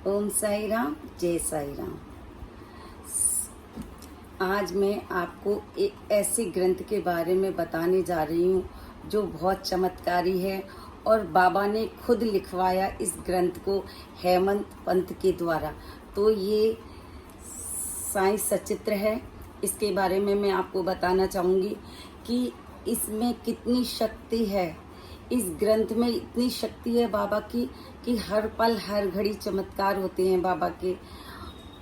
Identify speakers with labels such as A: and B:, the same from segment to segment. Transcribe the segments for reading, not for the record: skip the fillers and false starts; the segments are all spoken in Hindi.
A: ओम साई राम, जय साई राम। आज मैं आपको एक ऐसे ग्रंथ के बारे में बताने जा रही हूँ जो बहुत चमत्कारी है और बाबा ने खुद लिखवाया इस ग्रंथ को हेमंत पंत के द्वारा। तो ये साईं सचित्र है। इसके बारे में मैं आपको बताना चाहूँगी कि इसमें कितनी शक्ति है। इस ग्रंथ में इतनी शक्ति है बाबा की कि हर पल हर घड़ी चमत्कार होते हैं बाबा के।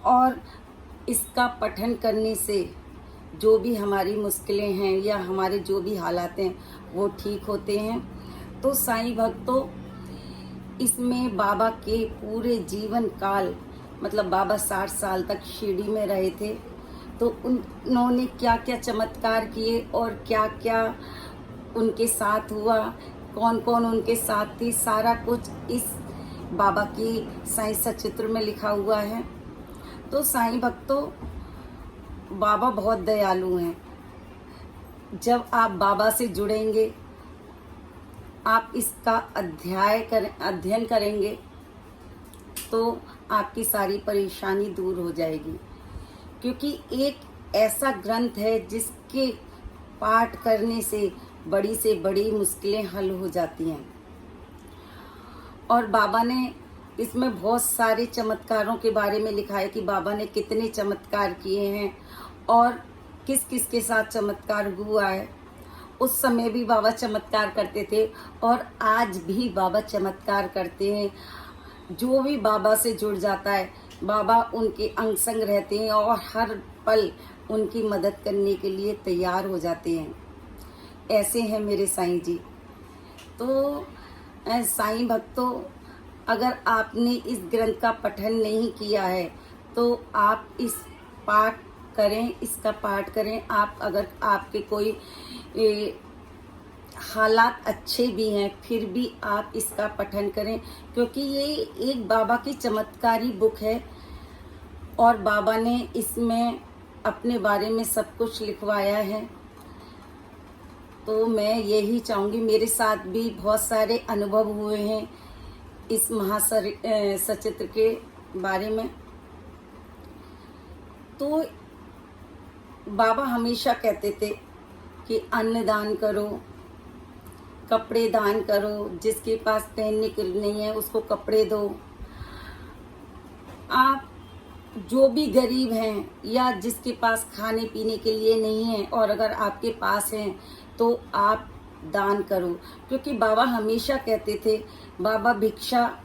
A: और इसका पठन करने से जो भी हमारी मुश्किलें हैं या हमारे जो भी हालात हैं वो ठीक होते हैं। तो साईं भक्तों, इसमें बाबा के पूरे जीवन काल, मतलब बाबा 60 साल तक शिरडी में रहे थे, तो उन्होंने क्या क्या चमत्कार किए और क्या क्या उनके साथ हुआ, कौन कौन उनके साथ थी, सारा कुछ इस बाबा की साईं सचित्र में लिखा हुआ है। तो साईं भक्तों, बाबा बहुत दयालु हैं। जब आप बाबा से जुड़ेंगे, आप इसका अध्ययन करेंगे तो आपकी सारी परेशानी दूर हो जाएगी, क्योंकि एक ऐसा ग्रंथ है जिसके पाठ करने से बड़ी मुश्किलें हल हो जाती हैं। और बाबा ने इसमें बहुत सारे चमत्कारों के बारे में लिखा है कि बाबा ने कितने चमत्कार किए हैं और किस किस के साथ चमत्कार हुआ है। उस समय भी बाबा चमत्कार करते थे और आज भी बाबा चमत्कार करते हैं। जो भी बाबा से जुड़ जाता है, बाबा उनके अंग संग रहते हैं और हर पल उनकी मदद करने के लिए तैयार हो जाते हैं। ऐसे हैं मेरे साईं जी। तो साईं भक्तों, अगर आपने इस ग्रंथ का पठन नहीं किया है तो आप इसका पाठ करें। आप अगर आपके कोई हालात अच्छे भी हैं फिर भी आप इसका पठन करें, क्योंकि ये एक बाबा की चमत्कारी बुक है और बाबा ने इसमें अपने बारे में सब कुछ लिखवाया है। तो मैं यही चाहूँगी, मेरे साथ भी बहुत सारे अनुभव हुए हैं इस सचित्र के बारे में। तो बाबा हमेशा कहते थे कि अन्न दान करो, कपड़े दान करो, जिसके पास पहनने के लिए नहीं है उसको कपड़े दो। आप जो भी गरीब हैं या जिसके पास खाने पीने के लिए नहीं है और अगर आपके पास हैं तो आप दान करो, क्योंकि बाबा हमेशा कहते थे, बाबा भिक्षा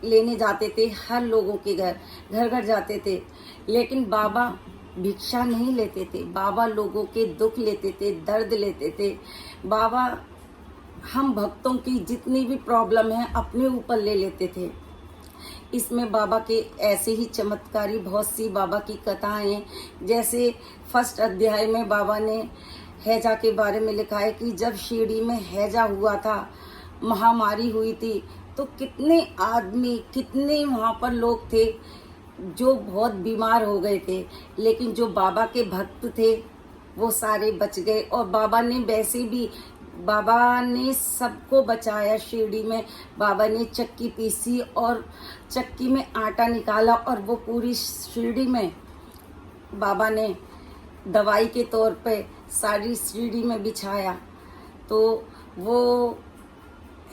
A: लेने जाते थे, हर लोगों के घर घर जाते थे, लेकिन बाबा भिक्षा नहीं लेते थे। बाबा लोगों के दुख लेते थे, दर्द लेते थे। बाबा हम भक्तों की जितनी भी प्रॉब्लम है अपने ऊपर ले लेते थे। इसमें बाबा के ऐसे ही चमत्कारी बहुत सी बाबा की कथाएं हैं। जैसे फर्स्ट अध्याय में बाबा ने हैजा के बारे में लिखा है कि जब शिरडी में हैजा हुआ था, महामारी हुई थी, तो कितने आदमी, कितने वहाँ पर लोग थे जो बहुत बीमार हो गए थे, लेकिन जो बाबा के भक्त थे वो सारे बच गए। और बाबा ने वैसे भी सबको बचाया। शिरडी में बाबा ने चक्की पीसी और चक्की में आटा निकाला और वो पूरी शिरडी में बाबा ने दवाई के तौर पे सारी शिरडी में बिछाया। तो वो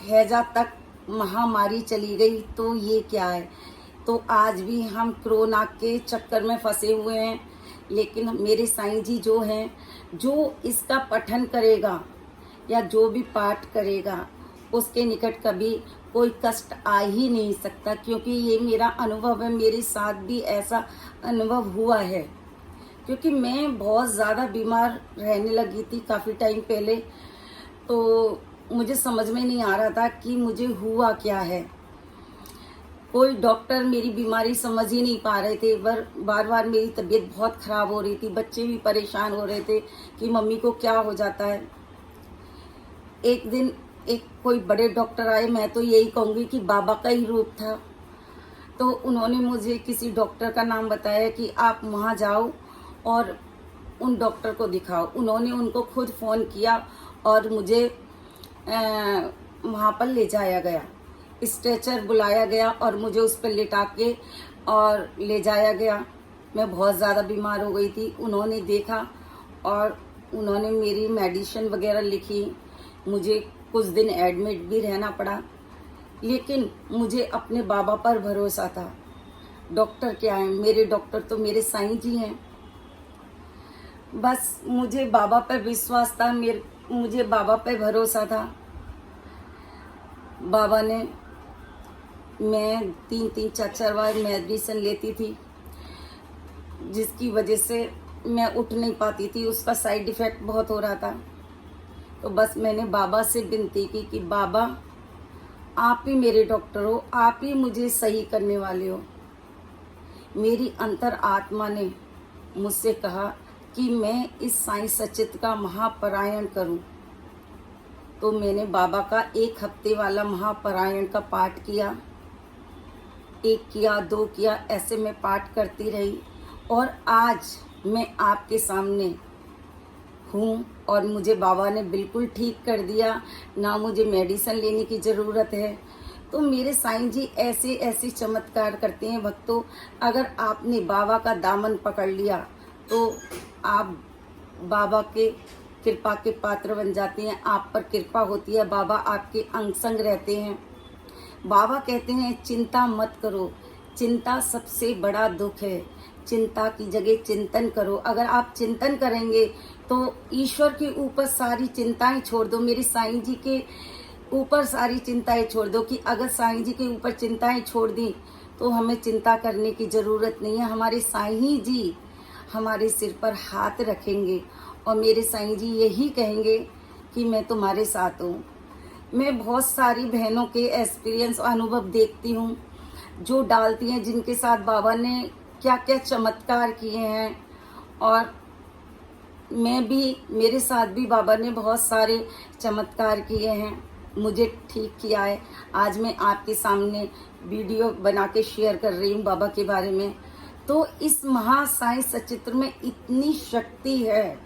A: हैजा तक महामारी चली गई। तो ये क्या है, तो आज भी हम कोरोना के चक्कर में फंसे हुए हैं, लेकिन मेरे साईं जी जो हैं, जो इसका पठन करेगा या जो भी पाठ करेगा उसके निकट कभी कोई कष्ट आ ही नहीं सकता, क्योंकि ये मेरा अनुभव है। मेरे साथ भी ऐसा अनुभव हुआ है, क्योंकि मैं बहुत ज़्यादा बीमार रहने लगी थी काफ़ी टाइम पहले। तो मुझे समझ में नहीं आ रहा था कि मुझे हुआ क्या है। कोई डॉक्टर मेरी बीमारी समझ ही नहीं पा रहे थे। बार बार मेरी तबीयत बहुत ख़राब हो रही थी, बच्चे भी परेशान हो रहे थे कि मम्मी को क्या हो जाता है। एक दिन कोई बड़े डॉक्टर आए, मैं तो यही कहूँगी कि बाबा का ही रूप था। तो उन्होंने मुझे किसी डॉक्टर का नाम बताया कि आप वहाँ जाओ और उन डॉक्टर को दिखाओ। उन्होंने उनको खुद फ़ोन किया और मुझे वहाँ पर ले जाया गया। स्ट्रेचर बुलाया गया और मुझे उस पर लिटा के और ले जाया गया। मैं बहुत ज़्यादा बीमार हो गई थी। उन्होंने देखा और उन्होंने मेरी मेडिसिन वगैरह लिखी। मुझे कुछ दिन एडमिट भी रहना पड़ा, लेकिन मुझे अपने बाबा पर भरोसा था। डॉक्टर क्या है, मेरे डॉक्टर तो मेरे साईं जी हैं। बस मुझे बाबा पर विश्वास था, मुझे बाबा पर भरोसा था। बाबा ने, मैं 3-3 4-4 बार मेडिसिन लेती थी, जिसकी वजह से मैं उठ नहीं पाती थी। उसका साइड इफ़ेक्ट बहुत हो रहा था। तो बस मैंने बाबा से विनती की कि बाबा, आप ही मेरे डॉक्टर हो, आप ही मुझे सही करने वाले हो। मेरी अंतर आत्मा ने मुझसे कहा कि मैं इस साईं सचित का महापारायण करूं। तो मैंने बाबा का 1 हफ्ते वाला महापारायण का पाठ किया। 1 किया, 2 किया, ऐसे मैं पाठ करती रही और आज मैं आपके सामने हूँ और मुझे बाबा ने बिल्कुल ठीक कर दिया। ना मुझे मेडिसिन लेने की ज़रूरत है। तो मेरे साईं जी ऐसे ऐसे चमत्कार करते हैं भक्तों। अगर आपने बाबा का दामन पकड़ लिया तो आप बाबा के कृपा के पात्र बन जाते हैं। आप पर कृपा होती है, बाबा आपके अंग संग रहते हैं। बाबा कहते हैं चिंता मत करो, चिंता सबसे बड़ा दुख है। चिंता की जगह चिंतन करो। अगर आप चिंतन करेंगे तो ईश्वर के ऊपर सारी चिंताएं छोड़ दो। मेरे साईं जी के ऊपर सारी चिंताएं छोड़ दो कि अगर साईं जी के ऊपर चिंताएं छोड़ दी तो हमें चिंता करने की ज़रूरत नहीं है। हमारे साईं जी हमारे सिर पर हाथ रखेंगे और मेरे साईं जी यही कहेंगे कि मैं तुम्हारे साथ हूँ। मैं बहुत सारी बहनों के एक्सपीरियंस अनुभव देखती हूँ जो डालती हैं, जिनके साथ बाबा ने क्या क्या चमत्कार किए हैं। और मैं भी, मेरे साथ भी बाबा ने बहुत सारे चमत्कार किए हैं, मुझे ठीक किया है। आज मैं आपके सामने वीडियो बना के शेयर कर रही हूँ बाबा के बारे में। तो इस महासाईं सचित्र में इतनी शक्ति है।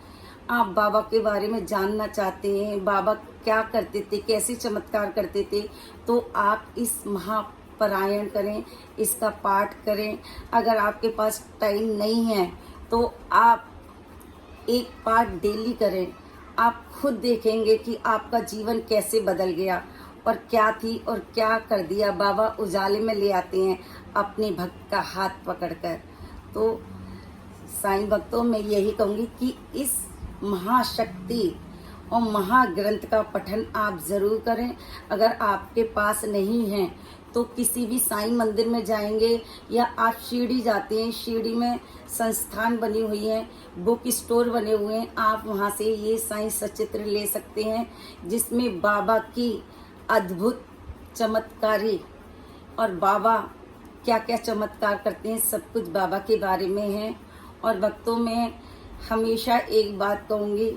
A: आप बाबा के बारे में जानना चाहते हैं, बाबा क्या करते थे, कैसे चमत्कार करते थे, तो आप इस महापारायण करें, इसका पाठ करें। अगर आपके पास टाइम नहीं है तो आप 1 पाठ डेली करें। आप खुद देखेंगे कि आपका जीवन कैसे बदल गया और क्या थी और क्या कर दिया। बाबा उजाले में ले आते हैं अपने भक्त का हाथ पकड़कर। तो साईं भक्तों, मैं यही कहूँगी कि इस महाशक्ति और महाग्रंथ का पठन आप ज़रूर करें। अगर आपके पास नहीं है तो किसी भी साईं मंदिर में जाएंगे या आप शिरडी जाते हैं, शिरडी में संस्थान बनी हुई है, बुक स्टोर बने हुए हैं, आप वहाँ से ये साईं सचित्र ले सकते हैं, जिसमें बाबा की अद्भुत चमत्कारी और बाबा क्या क्या चमत्कार करते हैं सब कुछ बाबा के बारे में है। और भक्तों, में हमेशा एक बात कहूँगी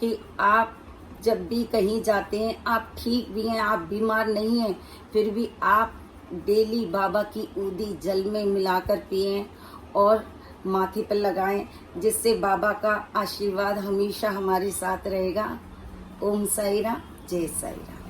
A: कि आप जब भी कहीं जाते हैं, आप ठीक भी हैं, आप बीमार नहीं हैं, फिर भी आप डेली बाबा की ऊदी जल में मिलाकर पिएं और माथे पर लगाएं, जिससे बाबा का आशीर्वाद हमेशा हमारे साथ रहेगा। ओम साई राम, जय साई राम।